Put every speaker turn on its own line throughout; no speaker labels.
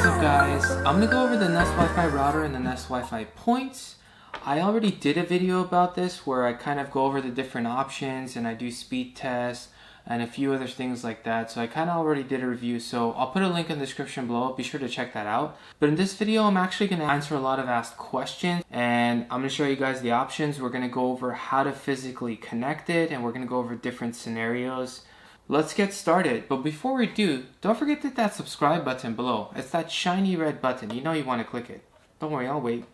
up guys? I'm going to go over the Nest WiFi router and the Nest WiFi points. I already did a video about this where I kind of go over the different options and I do speed tests and a few other things like that. So I kind of already did a review, so I'll put a link in the description below. Be sure to check that out. But in this video, I'm actually going to answer a lot of asked questions and I'm going to show you guys the options. We're going to go over how to physically connect it and we're going to go over different scenarios. Let's get started. But before we do, don't forget to hit that subscribe button below. It's that shiny red button. You know you want to click it. Don't worry, I'll wait.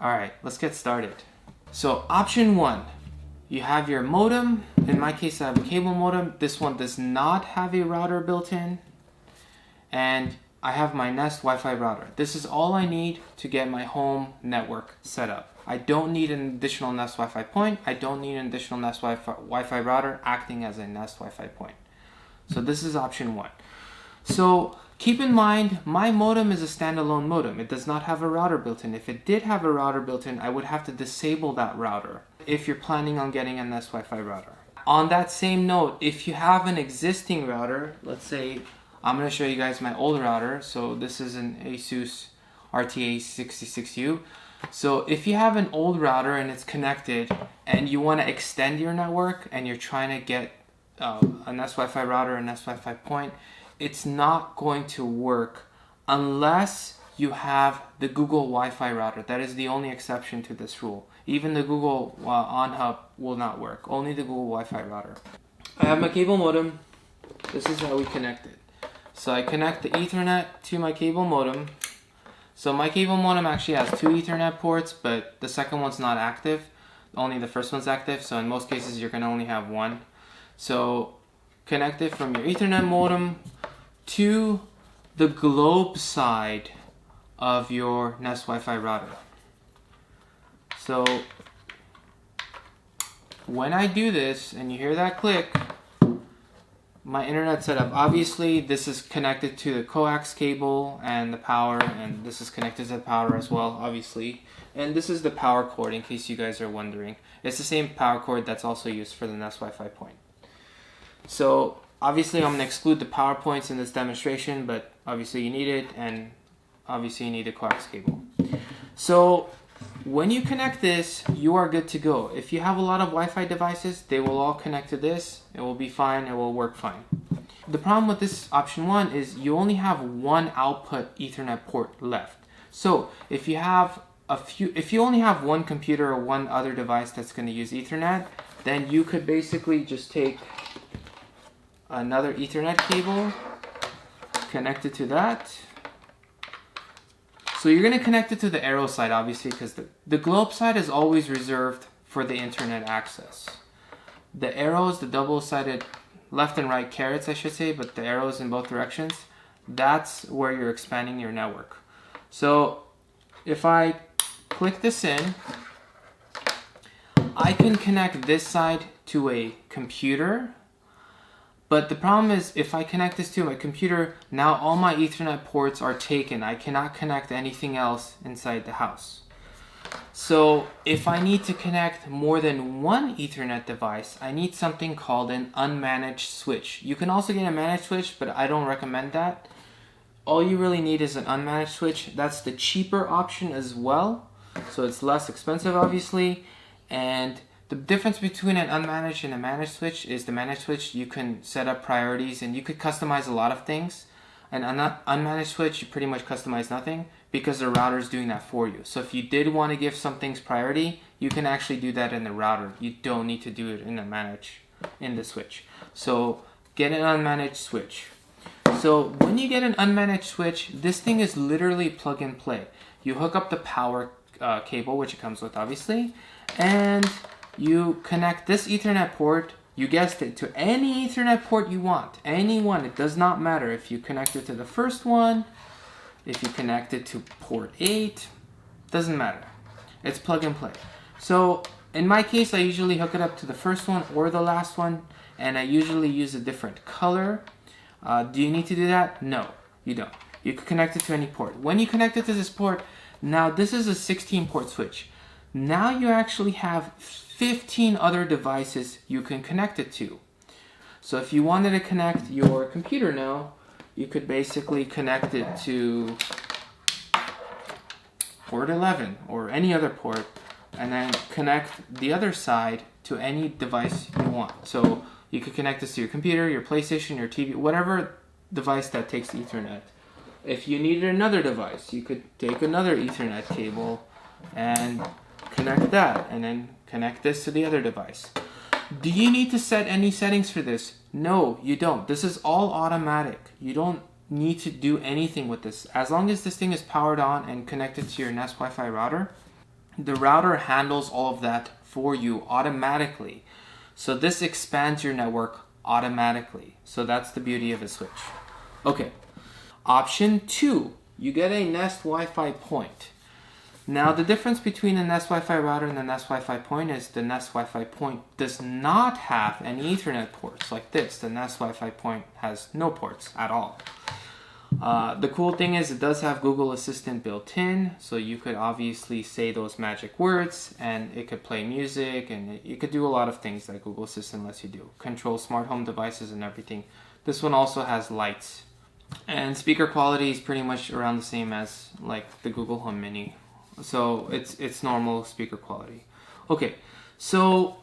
Alright, let's get started. So option 1, you have your modem. In my case, I have a cable modem. This one does not have a router built in. And I have my Nest Wi-Fi router. This is all I need to get my home network set up. I don't need an additional Nest Wi-Fi point. I don't need an additional Nest Wi-Fi router acting as a Nest Wi-Fi point. So this is option 1. So keep in mind, my modem is a standalone modem. It does not have a router built in. If it did have a router built in, I would have to disable that router if you're planning on getting a Nest Wi-Fi router. On that same note, if you have an existing router, let's say, I'm going to show you guys my old router. So this is an Asus RTA66U. So if you have an old router and it's connected and you want to extend your network and you're trying to get a Nest Wi-Fi router, a Nest Wi-Fi point, it's not going to work unless you have the Google Wi-Fi router. That is the only exception to this rule. Even the Google on-hub will not work. Only the Google Wi-Fi router. I have my cable modem. This is how we connect it. So I connect the Ethernet to my cable modem. So my cable modem actually has 2 Ethernet ports, but the second one's not active. Only the first one's active, so in most cases you're going to only have one. So connect it from your Ethernet modem to the globe side of your Nest Wi-Fi router. So when I do this and you hear that click, my internet setup, obviously this is connected to the coax cable and the power, and this is connected to the power as well, obviously. And this is the power cord, in case you guys are wondering. It's the same power cord that's also used for the Nest Wi-Fi point. So obviously I'm going to exclude the power points in this demonstration, but obviously you need it, and obviously you need a coax cable. So when you connect this, you are good to go. If you have a lot of Wi-Fi devices, they will all connect to this. It will be fine. It will work fine. The problem with this option 1 is you only have one output Ethernet port left. So if you have if you only have one computer or one other device that's going to use Ethernet, then you could basically just take another Ethernet cable, connect it to that. So you're going to connect it to the arrow side, obviously, because the globe side is always reserved for the internet access. The arrows, the double-sided left and right carrots, I should say, but the arrows in both directions, that's where you're expanding your network. So if I click this in, I can connect this side to a computer. But the problem is, if I connect this to my computer, now all my Ethernet ports are taken. I cannot connect anything else inside the house. So if I need to connect more than one Ethernet device, I need something called an unmanaged switch. You can also get a managed switch, but I don't recommend that. All you really need is an unmanaged switch. That's the cheaper option as well. So it's less expensive, obviously. And the difference between an unmanaged and a managed switch is the managed switch, you can set up priorities and you could customize a lot of things. An unmanaged switch, you pretty much customize nothing because the router is doing that for you. So if you did want to give some things priority, you can actually do that in the router. You don't need to do it in the switch. So get an unmanaged switch. So when you get an unmanaged switch, this thing is literally plug and play. You hook up the power cable, which it comes with obviously, and you connect this Ethernet port, you guessed it, to any Ethernet port you want. Any one, it does not matter. If you connect it to the first one, if you connect it to port 8, doesn't matter. It's plug and play. So in my case, I usually hook it up to the first one or the last one, and I usually use a different color. Do you need to do that? No, you don't. You can connect it to any port. When you connect it to this port, now this is a 16 port switch. Now you actually have 15 other devices you can connect it to. So if you wanted to connect your computer now, you could basically connect it to port 11 or any other port, and then connect the other side to any device you want. So you could connect this to your computer, your PlayStation, your TV, whatever device that takes Ethernet. If you needed another device, you could take another Ethernet cable and connect that, and then connect this to the other device. Do you need to set any settings for this? No, you don't. This is all automatic. You don't need to do anything with this. As long as this thing is powered on and connected to your Nest Wi-Fi router, the router handles all of that for you automatically. So this expands your network automatically. So that's the beauty of a switch. Okay. Option 2, you get a Nest Wi-Fi point. Now the difference between the Nest Wi-Fi router and the Nest Wi-Fi point is the Nest Wi-Fi point does not have any Ethernet ports like this. The Nest Wi-Fi point has no ports at all. The cool thing is it does have Google Assistant built in, so you could obviously say those magic words and it could play music, and you could do a lot of things that Google Assistant lets you do. Control smart home devices and everything. This one also has lights. And speaker quality is pretty much around the same as like the Google Home Mini. So it's normal speaker quality. Okay, so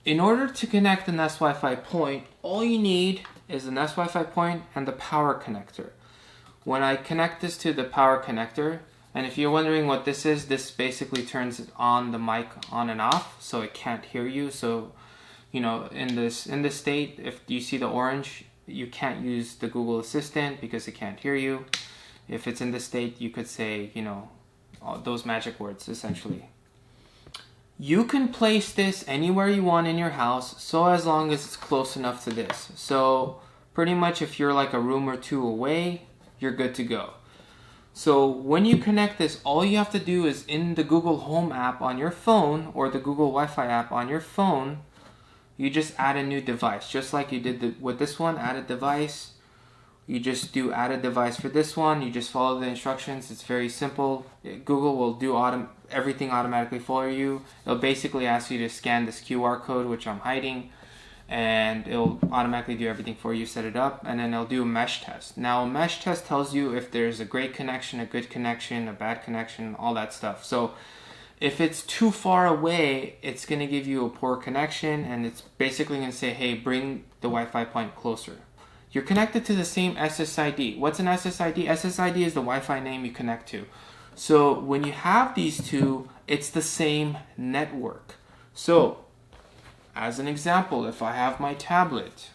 in order to connect the Nest Wi-Fi point, all you need is the Nest Wi-Fi point and the power connector. When I connect this to the power connector, and if you're wondering what this is, this basically turns on the mic on and off so it can't hear you. So, you know, in this state, if you see the orange, you can't use the Google Assistant because it can't hear you. If it's in this state, you could say, you know, those magic words essentially. You can place this anywhere you want in your house, so as long as it's close enough to this. So pretty much if you're like a room or two away, you're good to go. So when you connect this, all you have to do is in the Google Home app on your phone or the Google Wi-Fi app on your phone, you just add a new device, just like you did with this one, add a device. You just do add a device for this one. You just follow the instructions. It's very simple. Google will do everything automatically for you. It'll basically ask you to scan this QR code, which I'm hiding, and it'll automatically do everything for you, set it up, and then it'll do a mesh test. Now, a mesh test tells you if there's a great connection, a good connection, a bad connection, all that stuff. So if it's too far away, it's going to give you a poor connection, and it's basically going to say, hey, bring the Wi-Fi point closer. You're connected to the same SSID. What's an SSID? SSID is the Wi-Fi name you connect to. So when you have these two, it's the same network. So as an example, if I have my tablet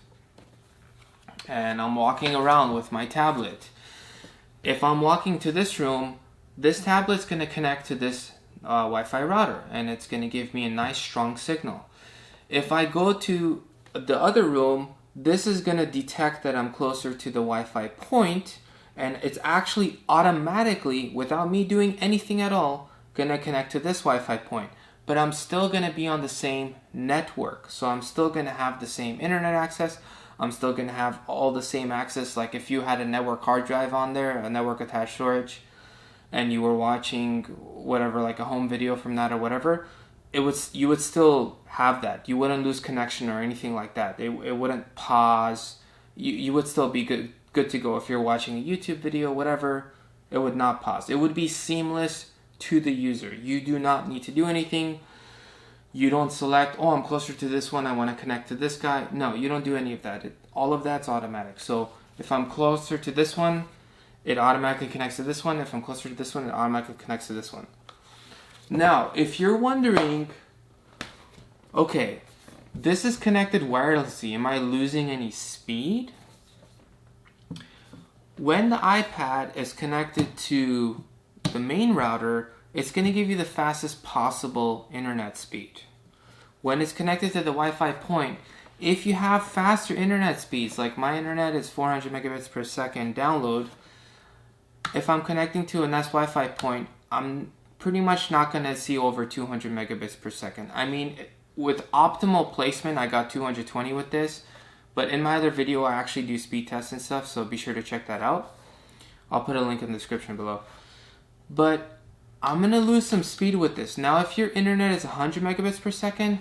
and I'm walking around with my tablet, if I'm walking to this room, this tablet's going to connect to this Wi-Fi router, and it's going to give me a nice strong signal. If I go to the other room, this is going to detect that I'm closer to the Wi-Fi point, and it's actually automatically, without me doing anything at all, going to connect to this Wi-Fi point. But I'm still going to be on the same network. So I'm still going to have the same internet access. I'm still going to have all the same access. Like if you had a network hard drive on there, a network attached storage, and you were watching whatever, like a home video from that or whatever, you would still have that. You wouldn't lose connection or anything like that. It wouldn't pause. You would still be good to go. If you're watching a YouTube video, whatever, it would not pause. It would be seamless to the user. You do not need to do anything. You don't select, oh, I'm closer to this one, I want to connect to this guy. No, you don't do any of that. All of that's automatic. So if I'm closer to this one, it automatically connects to this one. If I'm closer to this one, it automatically connects to this one. Now, if you're wondering, okay, this is connected wirelessly. Am I losing any speed? When the iPad is connected to the main router, it's going to give you the fastest possible internet speed. When it's connected to the Wi-Fi point, if you have faster internet speeds, like my internet is 400 megabits per second download, if I'm connecting to a Nest Wi-Fi point, I'm pretty much not going to see over 200 megabits per second. I mean, with optimal placement, I got 220 with this, but in my other video, I actually do speed tests and stuff, so be sure to check that out. I'll put a link in the description below. But I'm going to lose some speed with this. Now, if your internet is 100 megabits per second,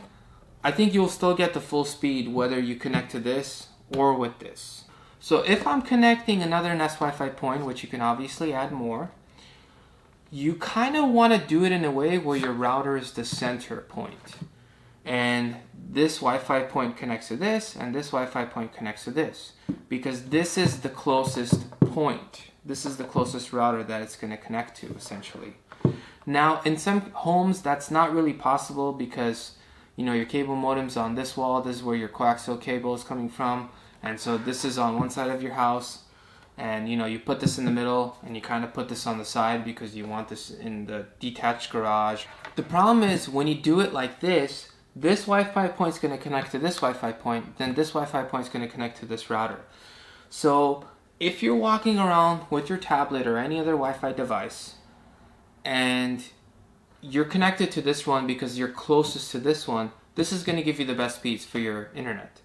I think you'll still get the full speed whether you connect to this or with this. So if I'm connecting another Nest Wi-Fi point, which you can obviously add more, you kind of want to do it in a way where your router is the center point. And this Wi-Fi point connects to this, and this Wi-Fi point connects to this. Because this is the closest point. This is the closest router that it's going to connect to, essentially. Now, in some homes, that's not really possible because, you know, your cable modem's on this wall. This is where your coaxial cable is coming from. And so this is on one side of your house. And, you know, you put this in the middle and you kind of put this on the side because you want this in the detached garage. The problem is when you do it like this Wi-Fi point is going to connect to this Wi-Fi point, then this Wi-Fi point is going to connect to this router. So if you're walking around with your tablet or any other Wi-Fi device and you're connected to this one because you're closest to this one, this is going to give you the best speeds for your internet.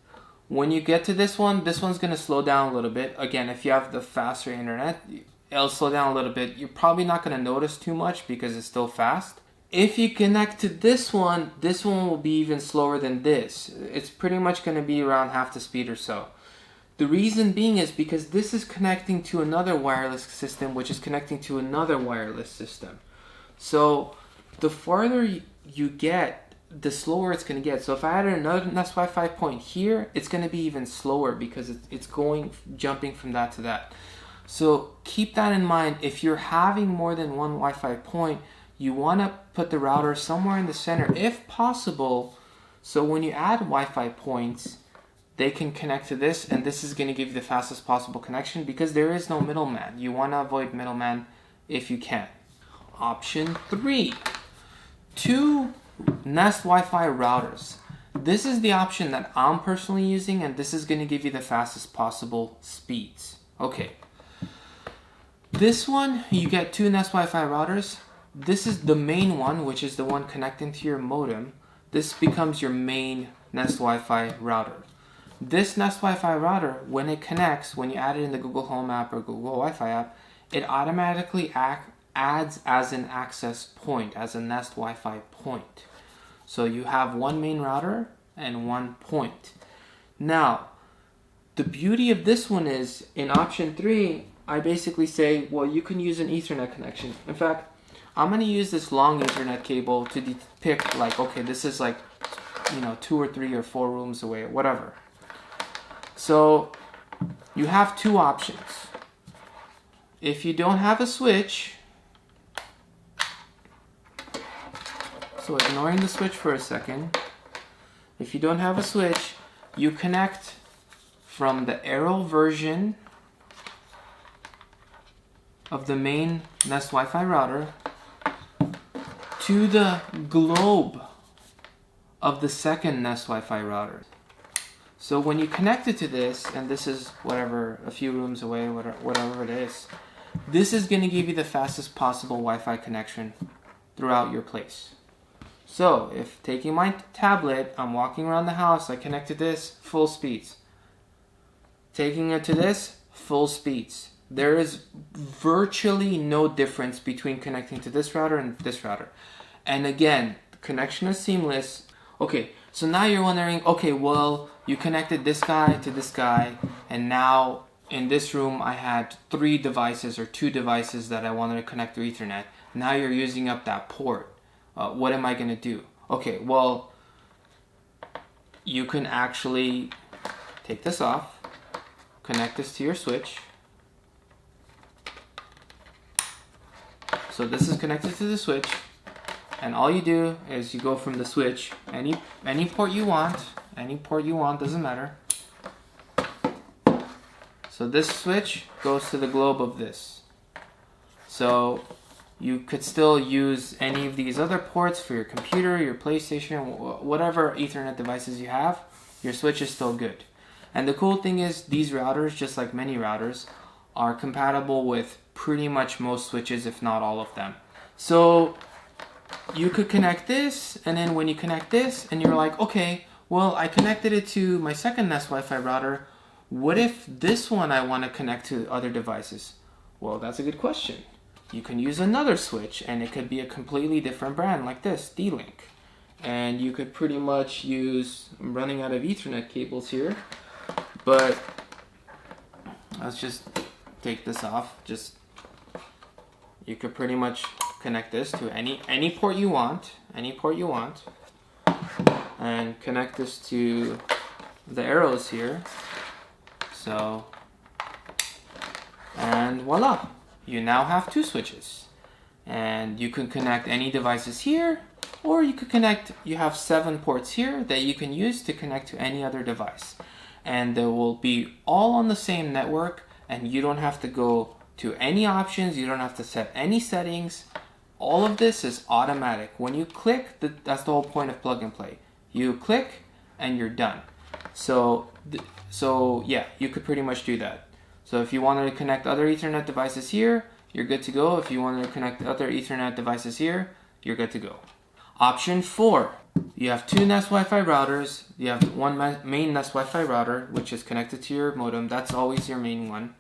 When you get to this one's going to slow down a little bit. Again, if you have the faster internet, it'll slow down a little bit. You're probably not going to notice too much because it's still fast. If you connect to this one will be even slower than this. It's pretty much going to be around half the speed or so. The reason being is because this is connecting to another wireless system, which is connecting to another wireless system. So the farther you get, the slower it's going to get. So if I added another Nest Wi-Fi point here, it's going to be even slower because it's jumping from that to that. So keep that in mind. If you're having more than one Wi-Fi point, you want to put the router somewhere in the center if possible. So when you add Wi-Fi points, they can connect to this, and this is going to give you the fastest possible connection because there is no middleman. You want to avoid middleman if you can. Option 3, 2 Nest Wi-Fi routers. This is the option that I'm personally using, and this is going to give you the fastest possible speeds. Okay. This one, you get 2 Nest Wi-Fi routers. This is the main one, which is the one connecting to your modem. This becomes your main Nest Wi-Fi router. This Nest Wi-Fi router, when it connects, when you add it in the Google Home app or Google Wi-Fi app, it automatically adds as an access point, as a Nest Wi-Fi point. So you have one main router and one point. Now, the beauty of this one is, in option 3, I basically say, well, you can use an Ethernet connection. In fact, I'm going to use this long Ethernet cable to depict, like, okay, this is like, you know, 2 or 3 or 4 rooms away, whatever. So you have 2 options. If you don't have a switch, so ignoring the switch for a second, if you don't have a switch, you connect from the arrow version of the main Nest Wi-Fi router to the globe of the second Nest Wi-Fi router. So when you connect it to this, and this is whatever, a few rooms away, whatever it is, this is going to give you the fastest possible Wi-Fi connection throughout your place. So if taking my tablet, I'm walking around the house, I connect to this, full speeds. Taking it to this, full speeds. There is virtually no difference between connecting to this router and this router. And again, the connection is seamless. Okay, so now you're wondering, okay, well, you connected this guy to this guy, and now in this room I had 3 devices or 2 devices that I wanted to connect to Ethernet. Now you're using up that port. What am I going to do? Okay, well, you can actually take this off, connect this to your switch. So this is connected to the switch, and all you do is you go from the switch, any port you want, doesn't matter. So this switch goes to the globe of this. So you could still use any of these other ports for your computer, your PlayStation, whatever Ethernet devices you have, your switch is still good. And the cool thing is these routers, just like many routers, are compatible with pretty much most switches, if not all of them. So you could connect this, and then when you connect this, and you're like, okay, well, I connected it to my second Nest Wi-Fi router. What if this one I want to connect to other devices? Well, that's a good question. You can use another switch, and it could be a completely different brand like this, D-Link. And you could pretty much use, I'm running out of Ethernet cables here, but let's just take this off. You could pretty much connect this to any port you want, and connect this to the arrows here. So, and voila, you now have 2 switches, and you can connect any devices here, or you could connect, you have 7 ports here that you can use to connect to any other device, and they will be all on the same network, and you don't have to go to any options, you don't have to set any settings. All of this is automatic. When you click, that's the whole point of plug and play. You click and you're done. So yeah, you could pretty much do that. So if you wanted to connect other Ethernet devices here, you're good to go. If you wanted to connect other Ethernet devices here, you're good to go. Option 4, you have 2 Nest Wi-Fi routers. You have one main Nest Wi-Fi router, which is connected to your modem. That's always your main one.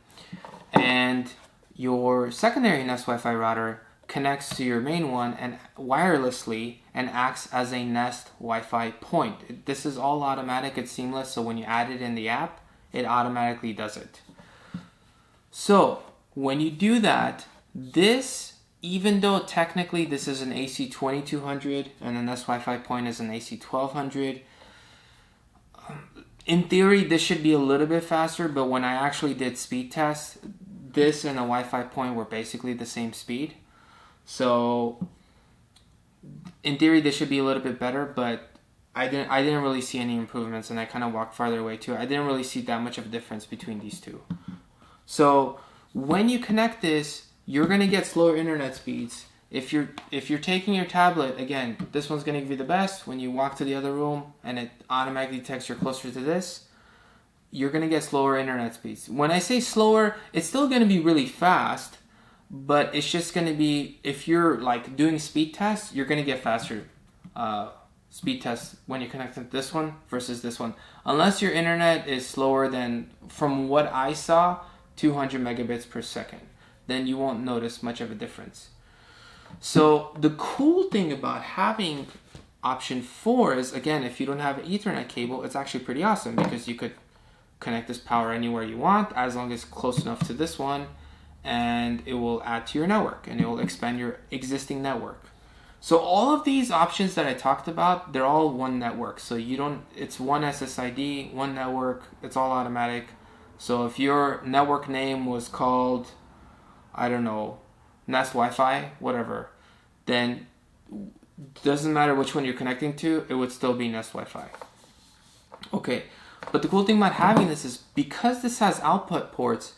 And your secondary Nest Wi-Fi router connects to your main one and wirelessly and acts as a Nest Wi-Fi point. This is all automatic, it's seamless, so when you add it in the app, it automatically does it. So when you do that, this, even though technically this is an AC2200 and the Nest Wi-Fi point is an AC1200, in theory this should be a little bit faster, but when I actually did speed tests, this and a Wi-Fi point were basically the same speed. So in theory this should be a little bit better, but I didn't really see any improvements, and I kind of walked farther away too. I didn't really see that much of a difference between these two. So when you connect this, you're gonna get slower internet speeds. If you're taking your tablet, again, this one's gonna give you the best. When you walk to the other room and it automatically detects you're closer to this, you're gonna get slower internet speeds. When I say slower, it's still gonna be really fast, but it's just going to be, if you're like doing speed tests, you're going to get faster speed tests when you connect to this one versus this one. Unless your internet is slower than, from what I saw, 200 megabits per second. Then you won't notice much of a difference. So the cool thing about having option 4 is, again, if you don't have an Ethernet cable, it's actually pretty awesome because you could connect this power anywhere you want as long as it's close enough to this one, and it will add to your network and it will expand your existing network. So all of these options that I talked about, they're all one network. So it's one SSID, one network, it's all automatic. So if your network name was called, I don't know, Nest Wi-Fi, whatever, then doesn't matter which one you're connecting to, it would still be Nest Wi-Fi. Okay, but the cool thing about having this is because this has output ports,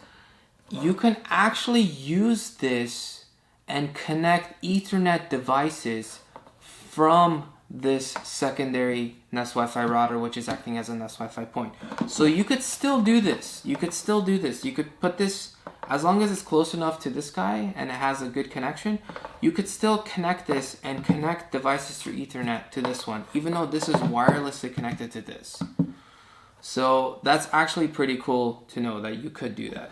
you can actually use this and connect Ethernet devices from this secondary Nest Wi-Fi router, which is acting as a Nest Wi-Fi point. So you could still do this. You could put this, as long as it's close enough to this guy and it has a good connection, you could still connect this and connect devices through Ethernet to this one, even though this is wirelessly connected to this. So that's actually pretty cool to know that you could do that.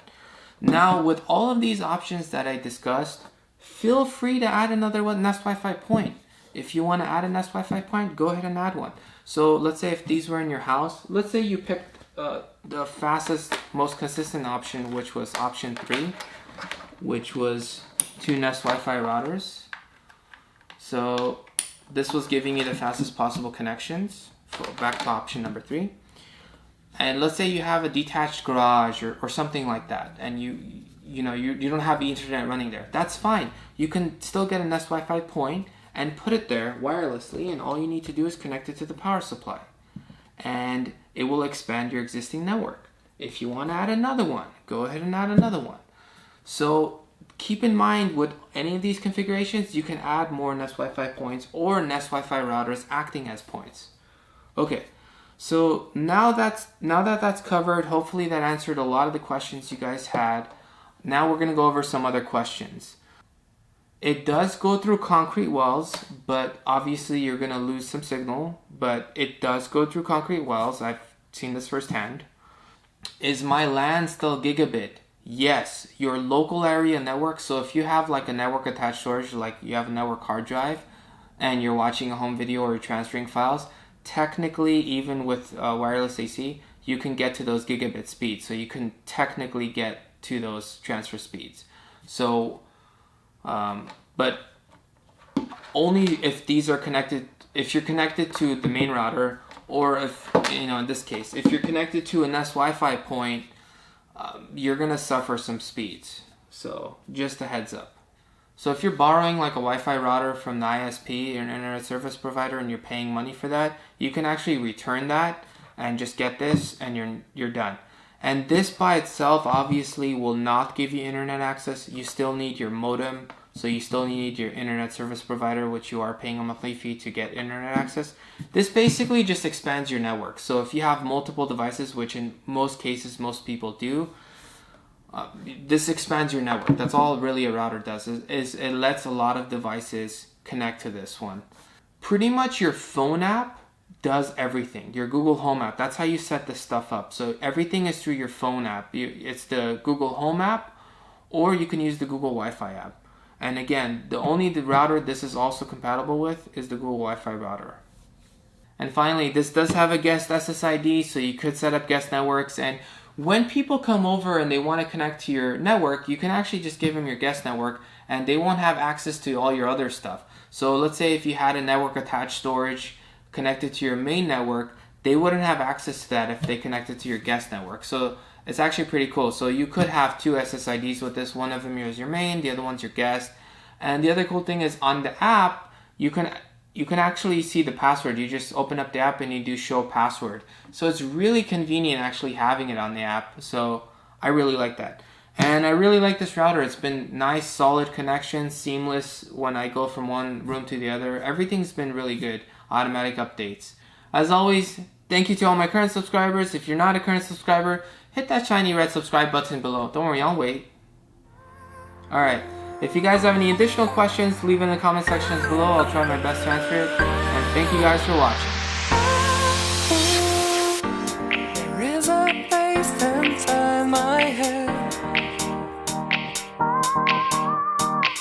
Now, with all of these options that I discussed, feel free to add another Nest Wi-Fi point. If you want to add a Nest Wi-Fi point, go ahead and add one. So let's say if these were in your house, let's say you picked the fastest, most consistent option, which was option 3, which was 2 Nest Wi-Fi routers. So this was giving you the fastest possible connections. Back to option number 3. And let's say you have a detached garage or something like that, and you don't have Ethernet running there. That's fine. You can still get a Nest Wi-Fi point and put it there wirelessly, and all you need to do is connect it to the power supply. And it will expand your existing network. If you want to add another one, go ahead and add another one. So keep in mind, with any of these configurations, you can add more Nest Wi-Fi points or Nest Wi-Fi routers acting as points. Okay. So now that that's covered, hopefully that answered a lot of the questions you guys had. Now we're going to go over some other questions. It does go through concrete walls, but obviously you're going to lose some signal, but it does go through concrete walls. I've seen this firsthand. Is my LAN still gigabit? Yes, your local area network. So if you have like a network attached storage, like you have a network hard drive and you're watching a home video or you're transferring files, technically, even with wireless AC, you can get to those gigabit speeds. So you can technically get to those transfer speeds. So, but only if these are connected, if you're connected to the main router, or if, in this case, if you're connected to a Nest Wi-Fi point, you're gonna suffer some speeds. So just a heads up. So if you're borrowing like a Wi-Fi router from the ISP or an internet service provider and you're paying money for that, you can actually return that and just get this and you're done. And this by itself obviously will not give you internet access. You still need your modem, so you still need your internet service provider, which you are paying a monthly fee to get internet access. This basically just expands your network. So if you have multiple devices, which in most cases most people do, this expands your network. That's all really a router does, is it lets a lot of devices connect to this one. Pretty much your phone app does everything. Your Google Home app, that's how you set this stuff up. So everything is through your phone app. It's the Google Home app, or you can use the Google Wi-Fi app. And again, the router this is also compatible with is the Google Wi-Fi router. And finally, this does have a guest SSID, so you could set up guest networks. And when people come over and they want to connect to your network, you can actually just give them your guest network and they won't have access to all your other stuff. So let's say if you had a network attached storage connected to your main network, they wouldn't have access to that if they connected to your guest network. So it's actually pretty cool. So you could have two SSIDs with this. One of them is your main, the other one's your guest. And the other cool thing is on the app, you can actually see the password. You just open up the app and you do show password. So it's really convenient actually having it on the app. So I really like that. And I really like this router. It's been nice, solid connection, seamless when I go from one room to the other. Everything's been really good. Automatic updates. As always, thank you to all my current subscribers. If you're not a current subscriber, hit that shiny red subscribe button below. Don't worry, I'll wait. Alright. If you guys have any additional questions, leave in the comment sections below. I'll try my best to answer it. And thank you guys for watching.